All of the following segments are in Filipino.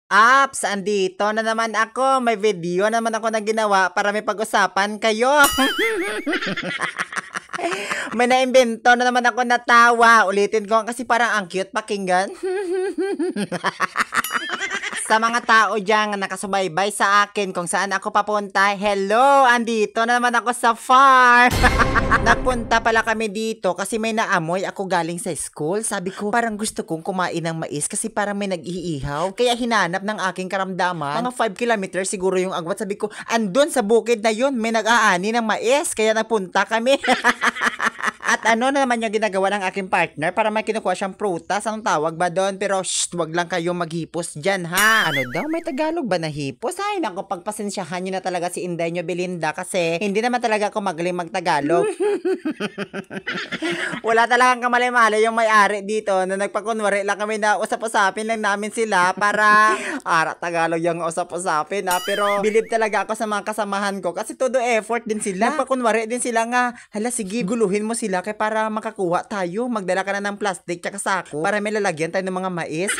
Apps, andito na naman ako. May video naman ako na ginawa para may pag-usapan kayo. May naimbento na naman ako na tawa. Ulitin ko kasi parang ang cute pakinggan. Sa mga tao dyan na nakasubaybay sa akin kung saan ako papunta, hello! Andito na naman ako sa farm! Nagpunta pala kami dito kasi may naamoy ako galing sa school. Sabi ko, parang gusto kong kumain ng mais kasi parang may nag-iihaw. Kaya hinanap ng aking karamdaman. Mga 5 kilometers siguro yung agwat. Sabi ko, andun sa bukid na yun, may nag-aani ng mais. Kaya nagpunta kami. At ano na naman yung ginagawa ng aking partner para may kinukuha siyang prutas. Anong tawag ba doon? Pero wag lang kayong maghipos dyan ha. Ano daw? May Tagalog ba na hipos? Ay naku, pagpasensyahan nyo na talaga si Inday nyo Belinda kasi hindi naman talaga ako magaling magtagalog. Wala talagang kamali-mali yung may-ari dito na nagpakunwari lang kami na usap-usapin lang namin sila para Tagalog yung usap-usapin ha. Pero believe talaga ako sa mga kasamahan ko kasi todo effort din sila. Nagpakunwari din sila nga, hala sige, guluhin mo sila kaya para makakuha tayo. Magdala ka na ng plastic tsaka sako para may lalagyan tayo ng mga mais.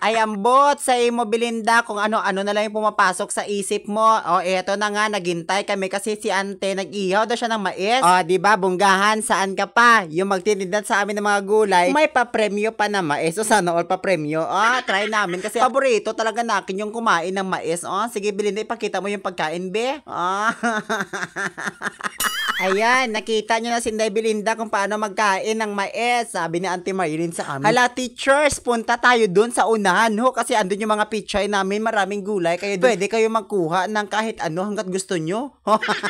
Ay ambot sa imo Belinda kung ano-ano na lang yung pumapasok sa isip mo. O eto na nga, naghintay kami kasi si ante nag-ihaw daw siya ng mais. O di ba bunggahan, saan ka pa? Yung magtitinda sa amin ng mga gulay, may pa-premyo pa na mais. O sana all pa-premyo. O try namin kasi paborito talaga nakin yung kumain ng mais. O sige Belinda, ipakita mo yung pagkain be. Ayan, nakita nyo na si Inday Belinda kung paano magkain ng mais. Sabi ni Auntie Maylin sa amin, hala teachers, punta tayo dun sa unahan ho kasi andun yung mga pichay namin, maraming gulay. Kaya pwede kayo magkuha ng kahit ano hanggat gusto nyo.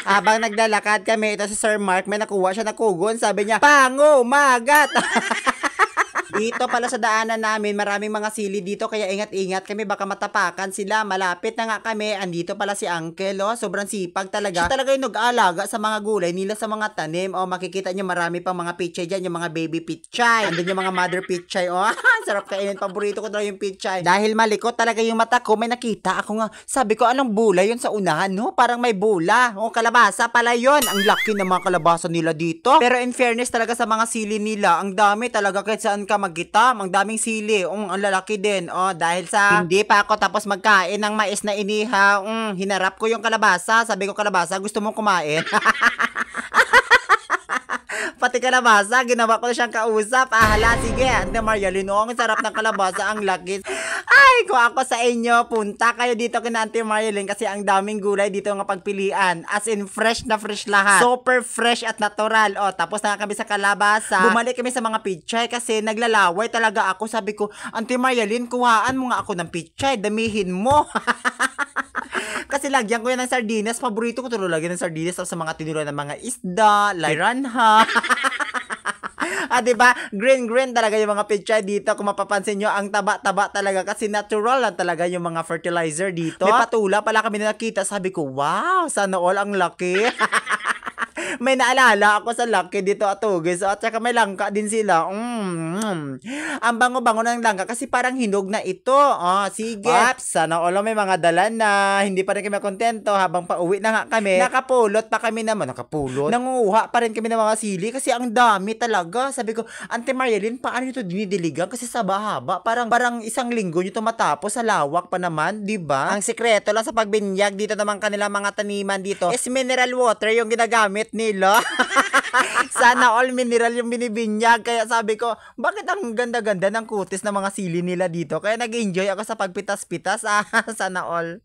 Habang naglalakad kami, ito si Sir Mark, may nakuha siya na kugon. Sabi niya, pango, magat! Dito pala sa daanan namin, maraming mga sili dito kaya ingat-ingat kami baka matapakan sila. Malapit na nga kami, andito pala si Uncle, oh, sobrang sipag talaga. Siya talaga yung nag-aalaga sa mga gulay nila sa mga tanim. Oh, makikita niyo marami pang mga pichay dyan, yung mga baby pichay. Andun yung mga mother pichay, oh. Sarap kainin, paborito ko talaga yung pichay. Dahil malikot talaga yung mata ko, may nakita ako nga. Sabi ko, anong bula yun sa unahan, no? Parang may bula. Oh, kalabasa pala yun. Ang laki ng mga kalabasa nila dito. Pero in fairness talaga sa mga sili nila, ang dami talaga kahit saan ka magitam, ang daming sili, ang lalaki din. Oh, dahil sa hindi pa ako tapos magkain ng mais na inihaw, hinarap ko yung kalabasa. Sabi ko, kalabasa, gusto mong kumain? Pati kalabasa, ginawa ko na siyang kausap. Hala, sige, Ante Marialyn, ang sarap ng kalabasa, ang laki. Ay, kung ako sa inyo, punta kayo dito kina Ante Marialyn kasi ang daming gulay dito nga pagpilian. As in, fresh na fresh lahat. Super fresh at natural. O, tapos na kami sa kalabasa. Bumalik kami sa mga pichay kasi naglalaway talaga ako. Sabi ko, Ante Marialyn, kuhaan mo nga ako ng pichay. Damihin mo. Kasi lagyan ko yan ng sardinas. Paborito ko tuloy lagyan ng sardinas sa mga tinulo ng mga isda, piranha. Diba? Green talaga yung mga pichay dito. Kung mapapansin nyo, ang taba-taba talaga kasi natural lang talaga yung mga fertilizer dito. May patula pala kami na nakita. Sabi ko, wow, sana all ang laki. May naalala ako sa laki dito at Tugis at saka may langka din sila. Ang bango-bango ng langka kasi parang hinog na ito. Sige. Ops, sana all may mga dalan na hindi pa rin kami kontento habang pauwi na nga kami. Nakapulot pa kami naman. Nangunguha pa rin kami ng mga sili kasi ang dami talaga. Sabi ko, Ante Marialyn, paano nyo ito dinidiligan? Kasi sa bahaba, parang isang linggo nyo ito matapos sa lawak pa naman, di ba? Ang sikreto lang sa pagbinyag dito naman kanila mga taniman dito is mineral water yung ginagamit nila. Sana all mineral yung binibinyag. Kaya sabi ko, bakit ang ganda-ganda ng kutis ng mga sili nila dito? Kaya nag-enjoy ako sa pagpitas-pitas. Sana all.